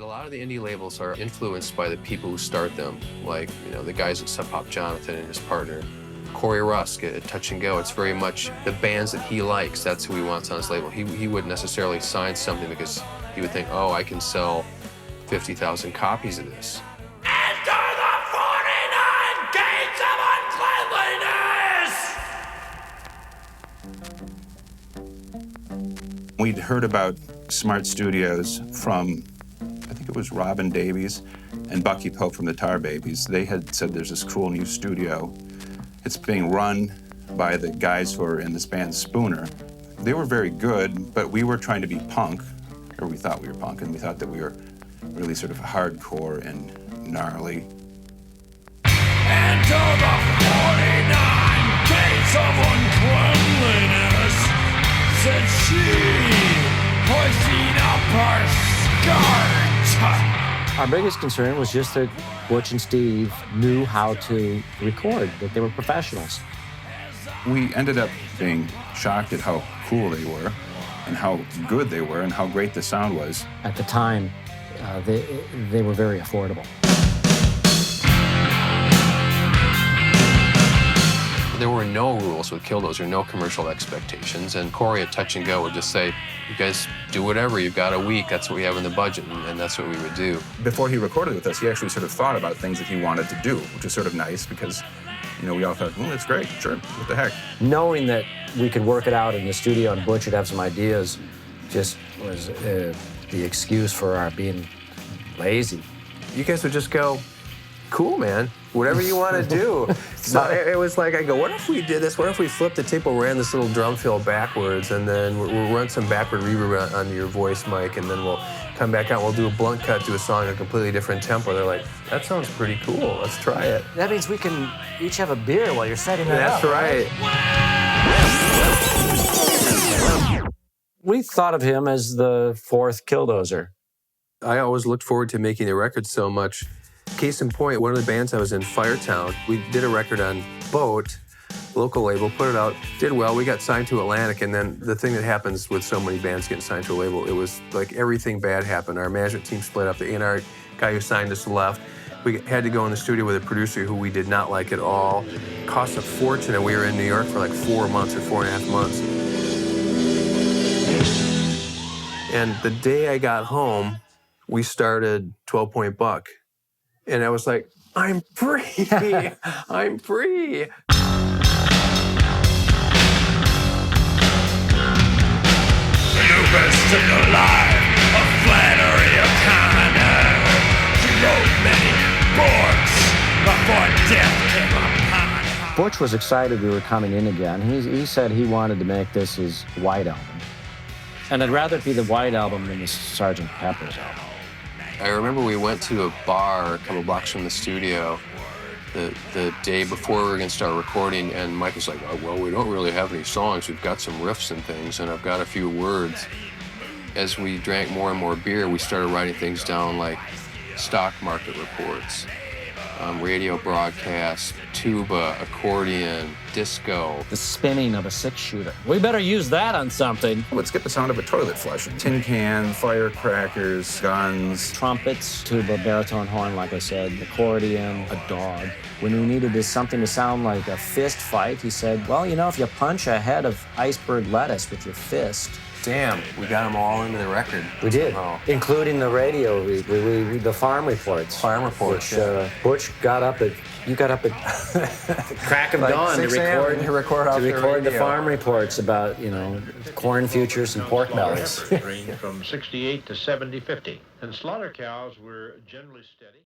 A lot of the indie labels are influenced by the people who start them, like, the guys at Sub Pop Jonathan and his partner. Corey Rusk at Touch and Go, it's very much the bands that he likes, that's who he wants on his label. He wouldn't necessarily sign something because he would think, oh, I can sell 50,000 copies of this. Enter the 49 gates of uncleanliness! We'd heard about Smart Studios from, I think it was Robin Davies and Bucky Pope from the Tar Babies. They had said there's this cool new studio. It's being run by the guys who are in this band Spooner. They were very good, but we were trying to be punk, or we thought we were punk, and we thought that we were really sort of hardcore and gnarly. Enter the 49 gates of uncleanliness, said she, hoisting up her skirt. Our biggest concern was just that Butch and Steve knew how to record, that they were professionals. We ended up being shocked at how cool they were and how good they were and how great the sound was. At the time, they were very affordable. There were no rules with Killdozer, no commercial expectations, and Corey at Touch and Go would just say, you guys do whatever, you've got a week, that's what we have in the budget, and that's what we would do. Before he recorded with us, he actually sort of thought about things that he wanted to do, which is sort of nice because, we all thought, well, that's great, sure, what the heck. Knowing that we could work it out in the studio and Butch would have some ideas just was the excuse for our being lazy. You guys would just go, cool, man. Whatever you want to do. So it was like, I go, what if we did this? What if we flipped the tape, ran this little drum fill backwards, and then we'll run some backward reverb onto your voice mic, and then we'll come back out, we'll do a blunt cut to a song at a completely different tempo. They're like, that sounds pretty cool. Let's try it. That means we can each have a beer while you're setting it up. That's right. We thought of him as the fourth Killdozer. I always looked forward to making the record so much. Case in point, one of the bands I was in, Firetown, we did a record on Boat, local label, put it out, did well. We got signed to Atlantic, and then the thing that happens with so many bands getting signed to a label, it was like everything bad happened. Our management team split up. The A&R guy who signed us left. We had to go in the studio with a producer who we did not like at all. It cost a fortune, and we were in New York for like 4 months or 4.5 months. And the day I got home, we started 12 Point Buck. And I was like, I'm free, I'm free. Lupus took a life of Flannery O'Connor. She wrote many books before death came upon her. Butch was excited we were coming in again. He said he wanted to make this his White Album. And I'd rather it be the White Album than the Sgt. Pepper's album. I remember we went to a bar a couple blocks from the studio the day before we were going to start recording, and Mike was like, oh, well, we don't really have any songs. We've got some riffs and things, and I've got a few words. As we drank more and more beer, we started writing things down like stock market reports, radio broadcasts, tuba, accordion, disco. The spinning of a six-shooter. We better use that on something. Let's get the sound of a toilet flushing. Tin can, firecrackers, guns. Trumpets, tuba, baritone horn, like I said, accordion, a dog. When we needed something to sound like a fist fight, he said, well, if you punch a head of iceberg lettuce with your fist. Damn, we got them all into the record. We did, somehow. Including the radio, the farm reports. Farm reports, which, yeah. Butch got up at crack of Like dawn to 6 a.m. record the farm reports about, corn futures and pork bellies. Range from 68 to 70-50, and slaughter cows were generally steady.